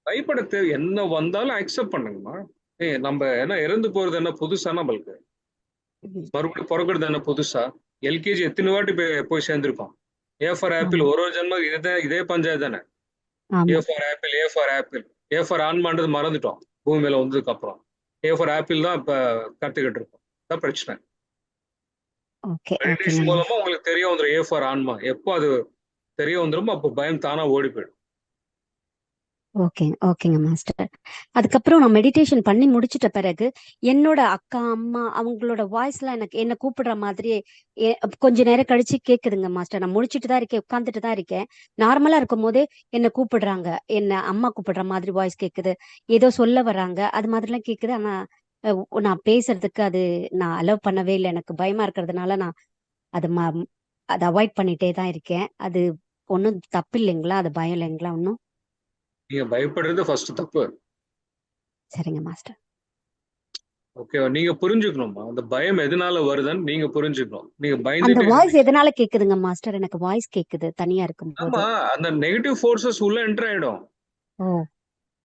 பயப்பட தேவை என்ன வந்தாலும் அக்செப்ட் பண்ணுங்கம்மா. நம்ம என்ன இறந்து போறது என்ன புதுசா நம்மளுக்கு? மறுபடியும் பிறகுறது என்ன புதுசா? எல்கேஜி எத்தனை வாட்டி போய் சேர்ந்திருக்கோம். ஏ ஃபார் ஆப்பிள் ஆமா ஒரு ஒரு ஜென்மம் இதே பஞ்சாயத்து தானே. ஏ ஆமா. For apple, A for apple. A for ஆன்மான்றது மறந்துட்டோம். பூமி மேல வந்ததுக்கு அப்புறம். ஏ ஃபார் ஆப்பிள் தான் இப்ப கத்துக்கிட்டு இருக்கோம். அதான் பிரச்சனை. ஓகே ஓகேங்க மெடிடேஷன் மூலமா மாஸ்டர். உங்களுக்கு தெரிய வந்துரும் ஏ ஃபார் ஆன்மா. எப்போ அது தெரிய வந்துருமோ அப்போ பயம் தானா ஓடி போயிடும். ஓகேங்க மாஸ்டர். அதுக்கப்புறம் நான் மெடிடேஷன் பண்ணி முடிச்சிட்ட பிறகு என்னோட அக்கா அம்மா அவங்களோட வாய்ஸ்லாம் எனக்கு என்ன கூப்பிடுற மாதிரியே கொஞ்ச நேரம் கழிச்சு கேக்குதுங்க மாஸ்டர். நான் முடிச்சிட்டு தான் இருக்கேன், உட்காந்துட்டு தான் இருக்கேன். நார்மலா இருக்கும் போதே என்ன கூப்பிடுறாங்க, என்ன அம்மா கூப்பிடுற மாதிரி வாய்ஸ் கேக்குது, ஏதோ சொல்ல வர்றாங்க, அது மாதிரிலாம் கேக்குது. ஆனா நான் பேசுறதுக்கு அது நான் அலோவ் பண்ணவே இல்லை. எனக்கு பயமா இருக்கிறதுனால நான் அது அதை அவாய்ட் பண்ணிட்டே தான் இருக்கேன். அது ஒன்றும் தப்பு இல்லைங்களா? அது பயம் இல்லைங்களா ஒன்றும்? நீங்க பயப்படுறது ஃபர்ஸ்ட் தப்பு. சரிங்க மாஸ்டர். ஓகேவா? நீங்க புரிஞ்சுக்கணும்மா. அந்த பயம் எதனால வருதுன்னு நீங்க புரிஞ்சுக்கணும். நீங்க அந்த பயந்துட்டு வாய்ஸ் இருந்தீங்க. எதனால கேக்குதுங்க மாஸ்டர்? எனக்கு வாய்ஸ் கேக்குது தனியா இருக்கும்போது. ஆமா, அந்த நெகட்டிவ் ஃபோர்ஸஸ் உள்ள என்டர் ஆயிடும். ஓ